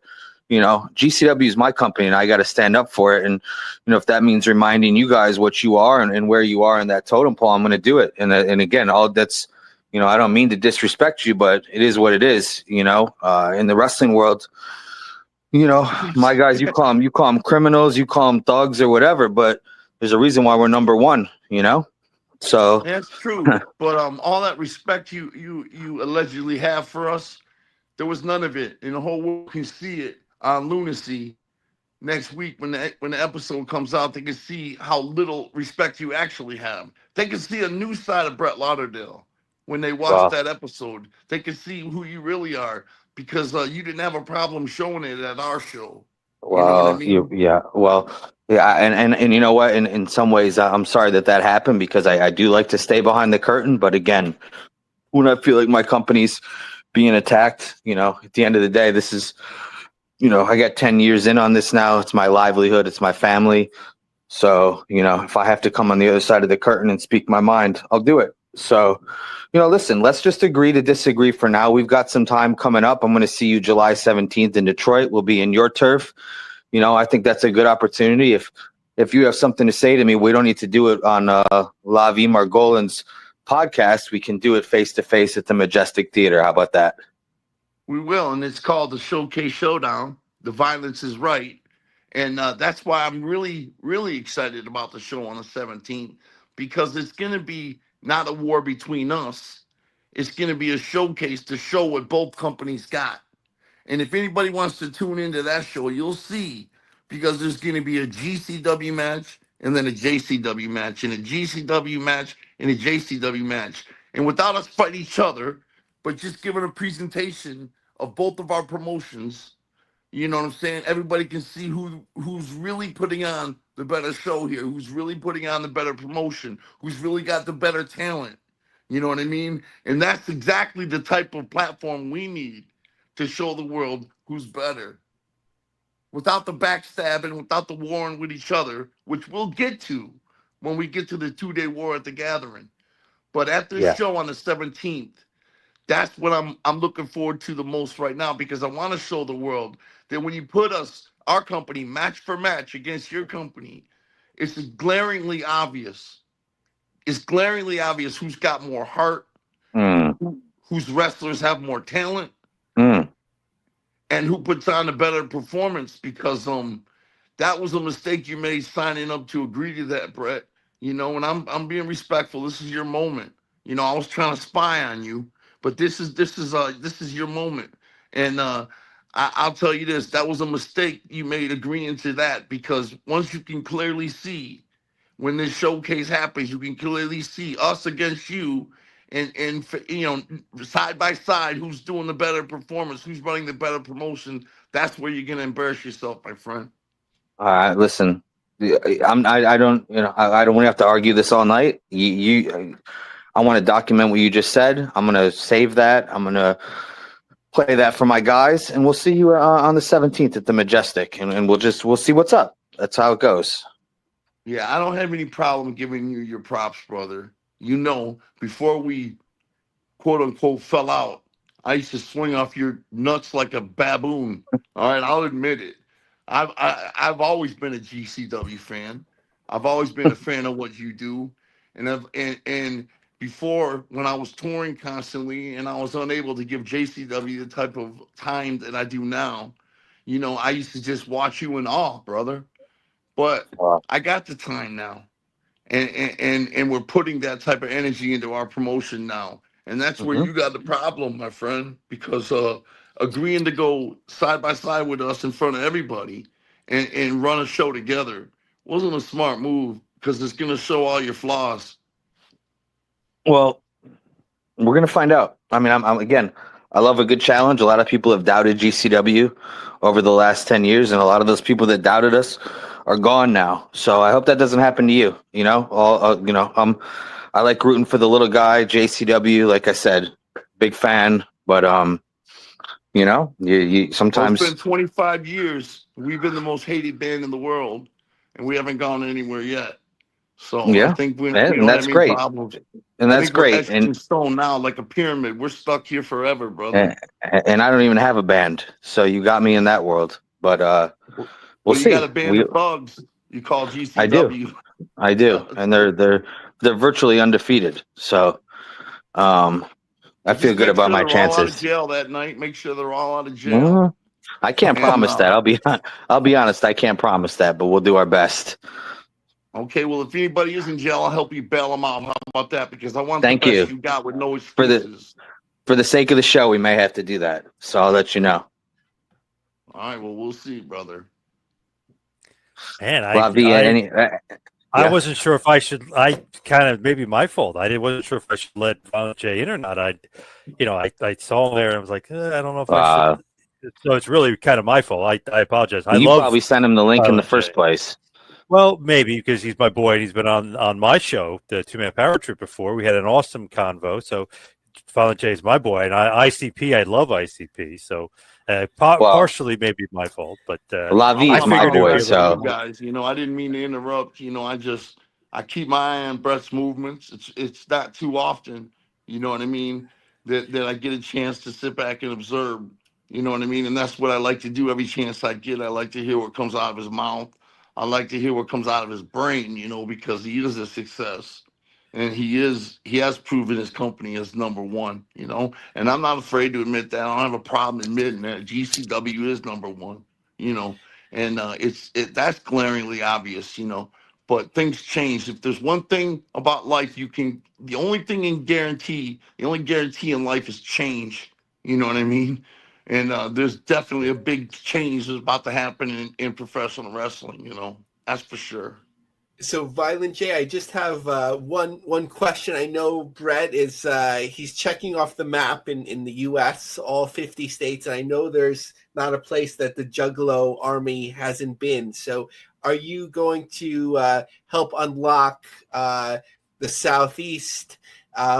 GCW is my company, and I got to stand up for it. And, if that means reminding you guys what you are and where you are in that totem pole, I'm going to do it. And again, all that's, I don't mean to disrespect you, but it is what it is. In the wrestling world, my guys, you call them criminals, you call them thugs or whatever, but there's a reason why we're number one, So That's true. But all that respect you allegedly have for us, there was none of it. And the whole world can see it on Lunacy next week when the episode comes out. They can see how little respect you actually have. They can see a new side of Brett Lauderdale when they watch that episode. They can see who you really are, because you didn't have a problem showing it at our show. You know what I mean? And you know what? In some ways, I'm sorry that happened, because I do like to stay behind the curtain. But again, when I feel like my company's being attacked, at the end of the day, this is, I got 10 years in on this now. It's my livelihood. It's my family. So, if I have to come on the other side of the curtain and speak my mind, I'll do it. So, listen, let's just agree to disagree for now. We've got some time coming up. I'm going to see you July 17th in Detroit. We'll be in your turf. I think that's a good opportunity. If you have something to say to me, we don't need to do it on Lavi Margolin's podcast. We can do it face to face at the Majestic Theater. How about that? We will, and it's called the Showcase Showdown. The violence is right, and that's why I'm really, really excited about the show on the 17th, because it's going to be not a war between us. It's going to be a showcase to show what both companies got. And if anybody wants to tune into that show, you'll see because there's going to be a GCW match and then a JCW match and a GCW match and a JCW match. And without us fighting each other, but just giving a presentation of both of our promotions, you know what I'm saying? Everybody can see who's really putting on the better show here, who's really putting on the better promotion, who's really got the better talent. You know what I mean? And that's exactly the type of platform we need to show the world who's better. Without the backstabbing, without the warring with each other, which we'll get to when we get to the 2-day war at the Gathering. But at this Yeah. show on the 17th, that's what I'm looking forward to the most right now, because I want to show the world that when you put our company match for match against your company, it's glaringly obvious. It's glaringly obvious who's got more heart, whose wrestlers have more talent, and who puts on a better performance, because that was a mistake you made signing up to agree to that, Brett. You know, and I'm being respectful. This is your moment. You know, I was trying to spy on you, but this is your moment. And I'll tell you this, that was a mistake you made agreeing to that, because once you can clearly see, when this showcase happens, you can clearly see us against you, and you know, side by side, who's doing the better performance, who's running the better promotion. That's where you're gonna embarrass yourself, my friend. Listen, I don't, I don't want to have to argue this all night. I want to document what you just said. I'm going to save that. I'm going to play that for my guys, and we'll see you on the 17th at the Majestic, and we'll see what's up. That's how it goes. Yeah, I don't have any problem giving you your props, brother. You know, before we quote unquote fell out, I used to swing off your nuts like a baboon. All right, I'll admit it. I've always been a GCW fan. I've always been a fan of what you do, and before, when I was touring constantly and I was unable to give JCW the type of time that I do now, you know, I used to just watch you in awe, brother. But I got the time now, and we're putting that type of energy into our promotion now, and that's where you got the problem, my friend, because agreeing to go side by side with us in front of everybody and run a show together wasn't a smart move, because it's gonna show all your flaws. Well, we're gonna find out. I mean, I'm again, I love a good challenge. A lot of people have doubted GCW over the last 10 years, and a lot of those people that doubted us are gone now. So I hope that doesn't happen to you. You know, I like rooting for the little guy, JCW. Like I said, big fan. But you sometimes. Well, it's been 25 years. We've been the most hated band in the world, and we haven't gone anywhere yet. So Yeah, I think we and don't that's have any great. problems. And I that's think we're great. etched in stone now, like a pyramid. We're stuck here forever, brother. And I don't even have a band, so you got me in that world. But we'll You see. got a band of thugs you call GCW. I do, and they're virtually undefeated. So I feel good about my chances. All out of jail that night. Make sure they're all out of jail. Well, I can't promise that. I'll be honest. I can't promise that, but we'll do our best. Okay, well, if anybody is in jail, I'll help you bail them out. How about that? Because I want Thank the best you. you got with no excuses. For the sake of the show, we may have to do that. So I'll let you know. All right, well, we'll see, brother. Man, I wasn't sure if I should. I kind of, maybe my fault. Wasn't sure if I should let Violent J in or not. I saw him there and I was like, I don't know if I should. So it's really kind of my fault. I apologize. You probably sent him the link in the first place. Well, maybe because he's my boy and he's been on my show, the 2-Man Power Trip, before. We had an awesome convo. So Violent J is my boy, and ICP, I love ICP. So partially maybe my fault, but La Vie is my boy. So guys, I didn't mean to interrupt. I keep my eye on Brett's movements. It's not too often, you know what I mean, that I get a chance to sit back and observe. You know what I mean? And that's what I like to do every chance I get. I like to hear what comes out of his mouth. I like to hear what comes out of his brain, because he is a success. And he has proven his company as number one, and I'm not afraid to admit that. I don't have a problem admitting that GCW is number one, and that's glaringly obvious, but things change. If there's one thing about life, the only guarantee in life is change. You know what I mean? And there's definitely a big change that's about to happen in professional wrestling. That's for sure. So, Violent J, I just have one question. I know Brett is he's checking off the map in the U.S., all 50 states, and I know there's not a place that the Juggalo Army hasn't been. So, are you going to help unlock the Southeast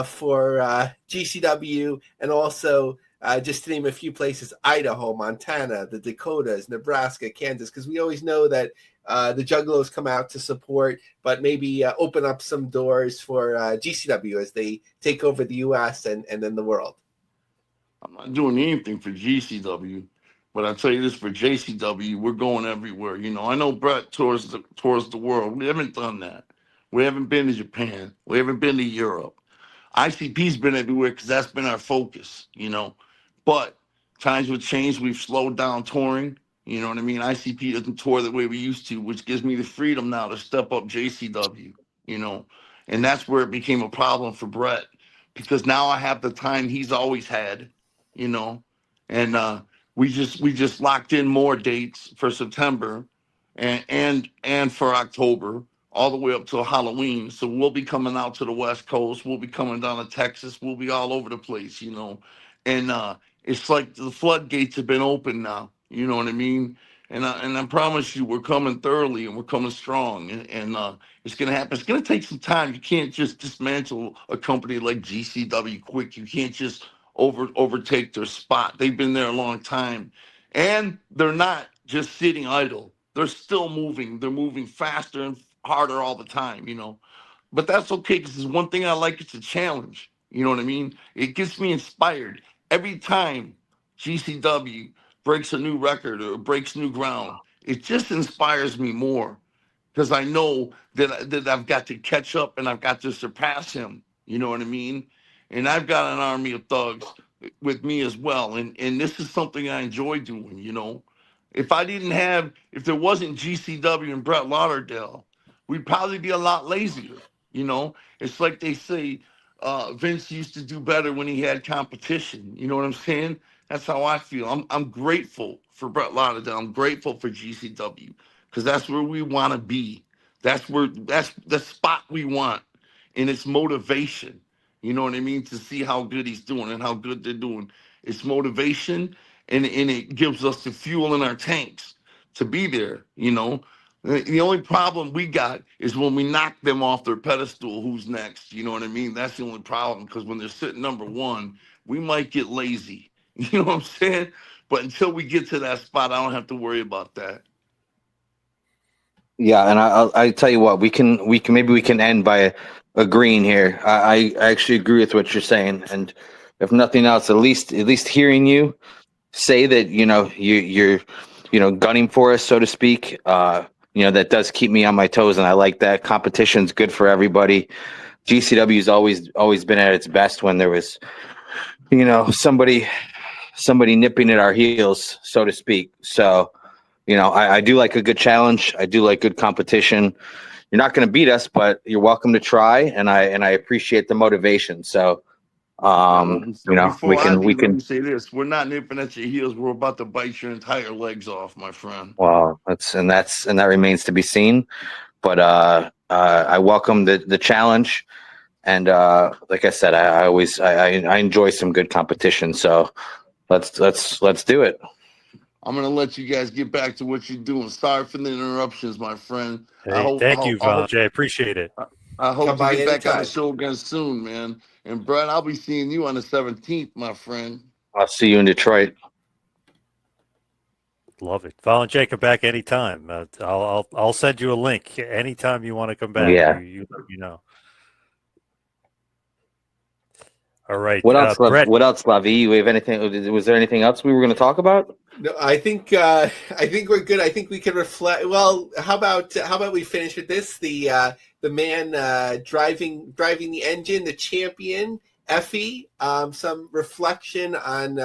for GCW, and also just to name a few places: Idaho, Montana, the Dakotas, Nebraska, Kansas? Because we always know that the Juggalos come out to support, but maybe open up some doors for GCW as they take over the U.S. and then the world. I'm not doing anything for GCW, but I'll tell you this, for JCW, we're going everywhere. I know Brett tours the world. We haven't done that. We haven't been to Japan. We haven't been to Europe. ICP's been everywhere because that's been our focus, But times will change. We've slowed down touring. You know what I mean? ICP doesn't tour the way we used to, which gives me the freedom now to step up JCW, And that's where it became a problem for Brett, because now I have the time he's always had, And we just locked in more dates for September and for October, all the way up till Halloween. So we'll be coming out to the West Coast. We'll be coming down to Texas. We'll be all over the place, And it's like the floodgates have been open now. You know what I mean? And I promise you, we're coming thoroughly and we're coming strong. And it's going to happen. It's going to take some time. You can't just dismantle a company like GCW quick. You can't just overtake their spot. They've been there a long time. And they're not just sitting idle. They're still moving. They're moving faster and harder all the time, But that's okay, because there's one thing I like. It's a challenge. You know what I mean? It gets me inspired. Every time GCW breaks a new record or breaks new ground, it just inspires me more, because I know that I've got to catch up and I've got to surpass him. You know what I mean? And I've got an army of thugs with me as well. And this is something I enjoy doing, If there wasn't GCW and Brett Lauderdale, we'd probably be a lot lazier. It's like they say, Vince used to do better when he had competition. You know what I'm saying? That's how I feel. I'm grateful for Brett Lauderdale. I'm grateful for GCW, because that's where we want to be. That's the spot we want, and it's motivation. You know what I mean? To see how good he's doing and how good they're doing. It's motivation, and it gives us the fuel in our tanks to be there. The only problem we got is when we knock them off their pedestal, who's next? You know what I mean? That's the only problem, because when they're sitting number one, we might get lazy. You know what I'm saying? But until we get to that spot, I don't have to worry about that. Yeah, and I tell you what, we can end by agreeing here. I actually agree with what you're saying, and if nothing else, at least hearing you say that you're gunning for us, so to speak. That does keep me on my toes, and I like that. Competition's good for everybody. GCW's always been at its best when there was, somebody nipping at our heels, so to speak. So, I do like a good challenge. I do like good competition. You're not going to beat us, but you're welcome to try, and I appreciate the motivation. So, we can say this: we're not nipping at your heels. We're about to bite your entire legs off, my friend. Well, that remains to be seen. But I welcome the challenge, and like I said, I enjoy some good competition. So let's do it. I'm gonna let you guys get back to what you're doing. Sorry for the interruptions, my friend. Hey, thank you, Von J. I appreciate it. I hope to get back on the show again soon, man. And Brett, I'll be seeing you on the 17th, my friend. I'll see you in Detroit. Love it. Von J, come back anytime. I'll send you a link anytime you want to come back. Yeah. You let me know. All right. What else, Brett? What else, Lavi? We have anything? Was there anything else we were going to talk about? No, I think we're good. I think we can reflect. Well, how about we finish with this? The man driving the engine, the champion, Effy. Some reflection on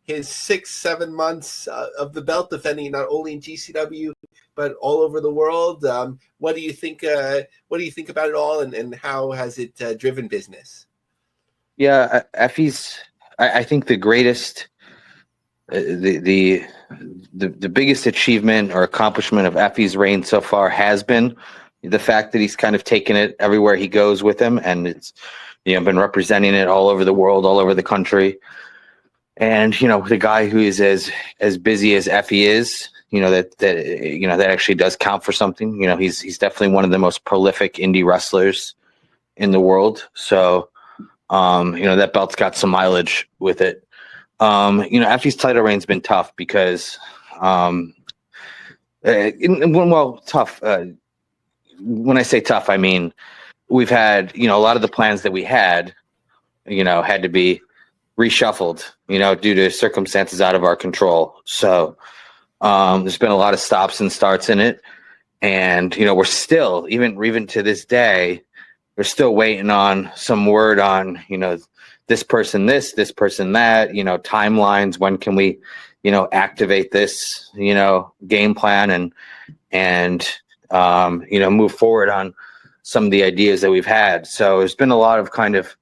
his 6-7 months of the belt defending, not only in GCW but all over the world. What do you think? What do you think about it all, and how has it driven business? Yeah, Effy's, I think, the greatest the biggest achievement or accomplishment of Effy's reign so far has been the fact that he's kind of taken it everywhere he goes with him, and it's been representing it all over the world, all over the country. And the guy who is as busy as Effy is, that actually does count for something. He's definitely one of the most prolific indie wrestlers in the world. So that belt's got some mileage with it. Effy's title reign's been tough because tough. When I say tough, I mean we've had a lot of the plans that we had to be reshuffled due to circumstances out of our control. So there's been a lot of stops and starts in it, and we're still even to this day we're still waiting on some word on this person this person that, timelines, when can we activate this game plan and move forward on some of the ideas that we've had. So there's been a lot of kind of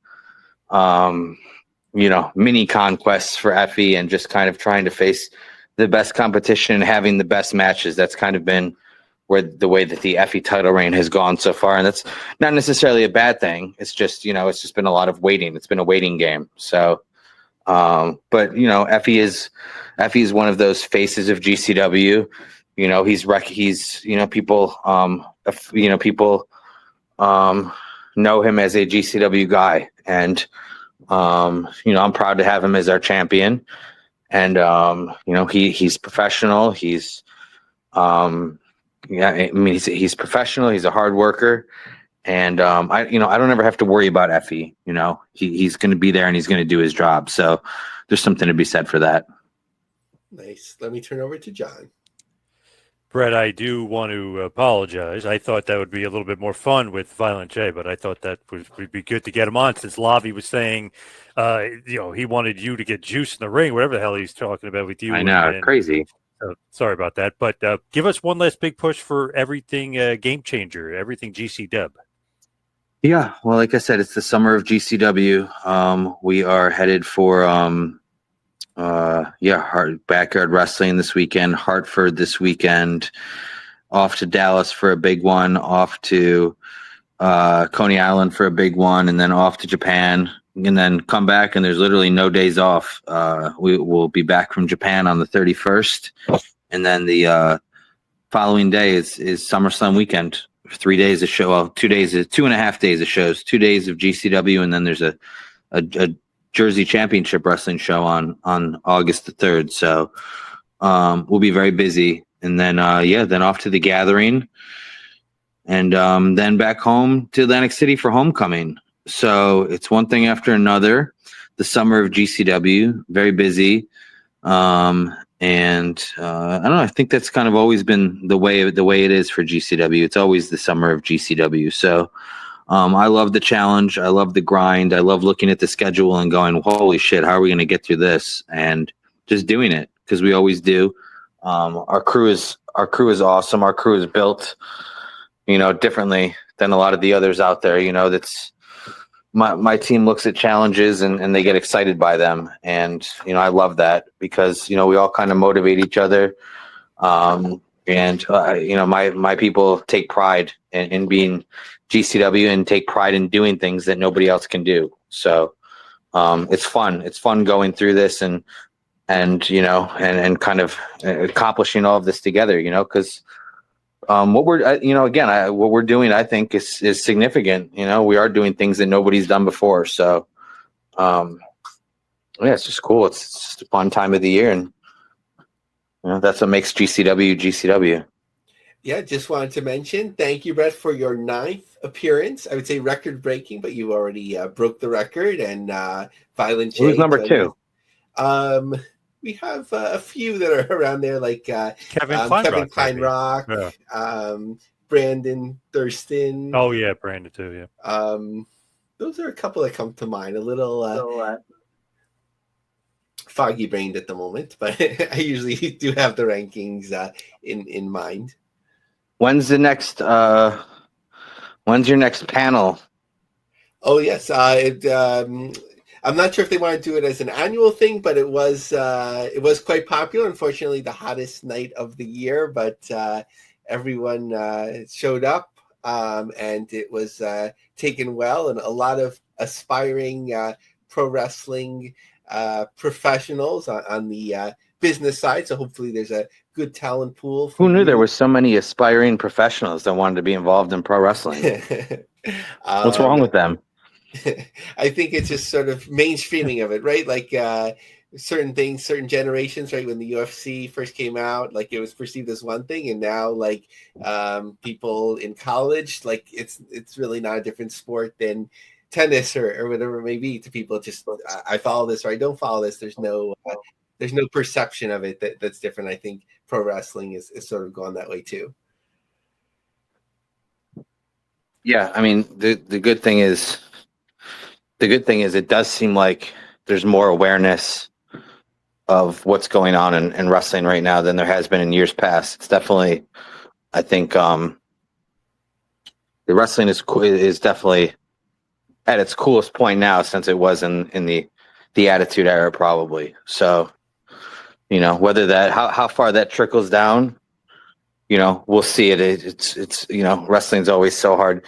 mini conquests for Effy, and just kind of trying to face the best competition and having the best matches. That's kind of been the way that the Effy title reign has gone so far. And that's not necessarily a bad thing. It's just, it's just been a lot of waiting. It's been a waiting game. So, but Effy is one of those faces of GCW. He's people know him as a GCW guy, and I'm proud to have him as our champion. And he's professional. He's he's professional. He's a hard worker, and I don't ever have to worry about Effy. He's going to be there and he's going to do his job. So there's something to be said for that. Nice. Let me turn over to John. Brett, I do want to apologize. I thought that would be a little bit more fun with Violent J, but I thought that would be good to get him on, since Lavi was saying, he wanted you to get juice in the ring, whatever the hell he's talking about with you. I know, crazy. Sorry about that. But give us one last big push for everything Game Changer, everything GCW. Yeah, well, like I said, it's the summer of GCW. We are headed for backyard wrestling this weekend, Hartford this weekend, off to Dallas for a big one, off to Coney Island for a big one, and then off to Japan, and then come back, and there's literally no days off. We will be back from Japan on the 31st, and then the following day is SummerSlam weekend. 3 days of show, well, 2 days, 2.5 days of shows, 2 days of GCW, and then there's a Jersey Championship Wrestling show on August the 3rd. So we'll be very busy. And then, then off to the Gathering, and then back home to Atlantic City for homecoming. So it's one thing after another. The summer of GCW, very busy. And I don't know, I think that's kind of always been the way it is for GCW. It's always the summer of GCW. So I love the challenge. I love the grind. I love looking at the schedule and going, holy shit, how are we going to get through this? And just doing it, because we always do. Our crew is awesome. Our crew is built, differently than a lot of the others out there. That's my team looks at challenges and they get excited by them. And, I love that, because, we all kind of motivate each other. My people take pride in being GCW and take pride in doing things that nobody else can do. So it's fun. It's fun going through this and kind of accomplishing all of this together, because what we're doing, I think is significant. We are doing things that nobody's done before. So it's just cool. It's just a fun time of the year, and that's what makes GCW GCW. Yeah, just wanted to mention, thank you, Brett, for your 9th appearance. I would say record breaking, but you already broke the record. And Violent J. Who's number 2? We have a few that are around there, like Kevin Kleinrock, Brandon Thurston. Oh yeah, Brandon too. Yeah. Those are a couple that come to mind. A little foggy brained at the moment, but I usually do have the rankings in mind. When's your next panel? Oh yes, I I'm not sure if they want to do it as an annual thing, but it was quite popular. Unfortunately, the hottest night of the year, but everyone showed up, and it was taken well, and a lot of aspiring pro wrestling professionals on the business side. So hopefully, there's a good talent pool. Who knew there were so many aspiring professionals that wanted to be involved in pro wrestling? What's wrong with them? I think it's just sort of mainstreaming of it, right? Like certain things, certain generations, right? When the UFC first came out, like it was perceived as one thing, and now like people in college, like it's really not a different sport than tennis or whatever it may be to people. Just I follow this or I don't follow this. There's no perception of it that's different. I think pro wrestling is sort of gone that way too. Yeah, I mean the good thing is it does seem like there's more awareness of what's going on in wrestling right now than there has been in years past. It's definitely, I think, the wrestling is definitely at its coolest point now since it was in the Attitude Era, probably. So, whether that how far that trickles down, we'll see it. It's wrestling's always so hard.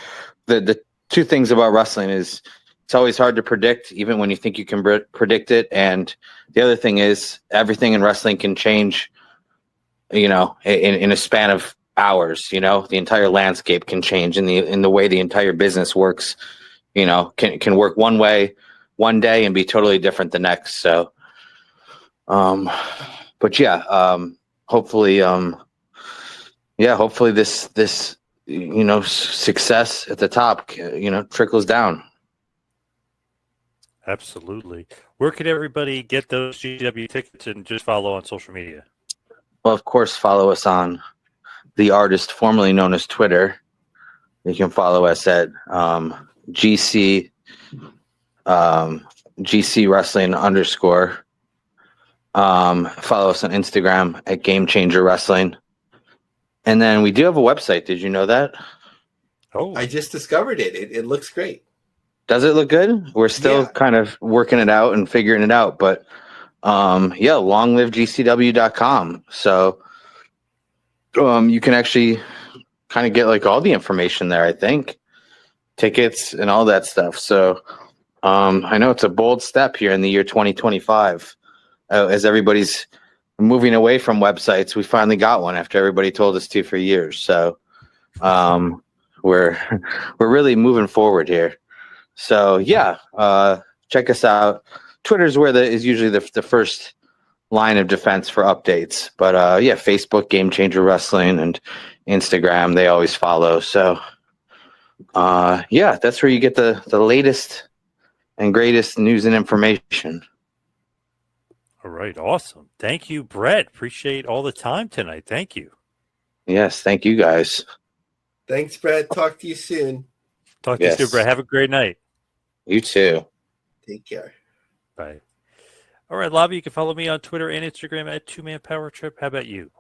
The two things about wrestling is it's always hard to predict, even when you think you can predict it. And the other thing is everything in wrestling can change, in a span of hours. The entire landscape can change in the way the entire business works. Can work one way one day and be totally different the next. So, but yeah, hopefully this success at the top, trickles down. Absolutely. Where could everybody get those GCW tickets and just follow on social media? Well, of course, follow us on the artist formerly known as Twitter. You can follow us at GC Wrestling _. Follow us on Instagram at Game Changer Wrestling. And then we do have a website. Did you know that? Oh, I just discovered it. It looks great. Does it look good? We're still kind of working it out and figuring it out, but longlivegcw.com. So you can actually kind of get like all the information there, I think. Tickets and all that stuff. So I know it's a bold step here in the year 2025. As everybody's moving away from websites, we finally got one after everybody told us to for years. So we're really moving forward here. So yeah, check us out. Twitter's where is usually the first line of defense for updates. But Facebook, Game Changer Wrestling, and Instagram, they always follow. So that's where you get the latest and greatest news and information. all right. Awesome. Thank you, Brett. Appreciate all the time tonight. Thank you. Yes, thank you guys. Thanks, Brett. Talk to you soon. Talk to you soon, Brett. Have a great night. You too. Take care. Bye. All right, Lobby, you can follow me on Twitter and Instagram at 2Man Power Trip. How about you?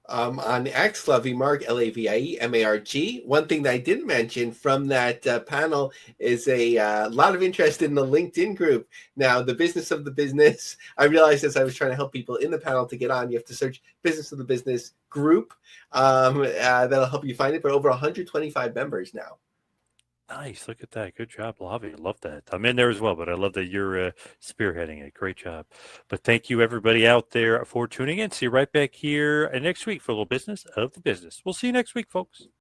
On X, Lovey Mark, LAVIEMARG. One thing that I didn't mention from that panel is a lot of interest in the LinkedIn group. Now, the Business of the Business, I realized as I was trying to help people in the panel to get on, you have to search Business of the Business group. That'll help you find it, but over 125 members now. Nice. Look at that. Good job, Lavi. I love that. I'm in there as well, but I love that you're spearheading it. Great job. But thank you, everybody out there, for tuning in. See you right back here next week for a little Business of the Business. We'll see you next week, folks.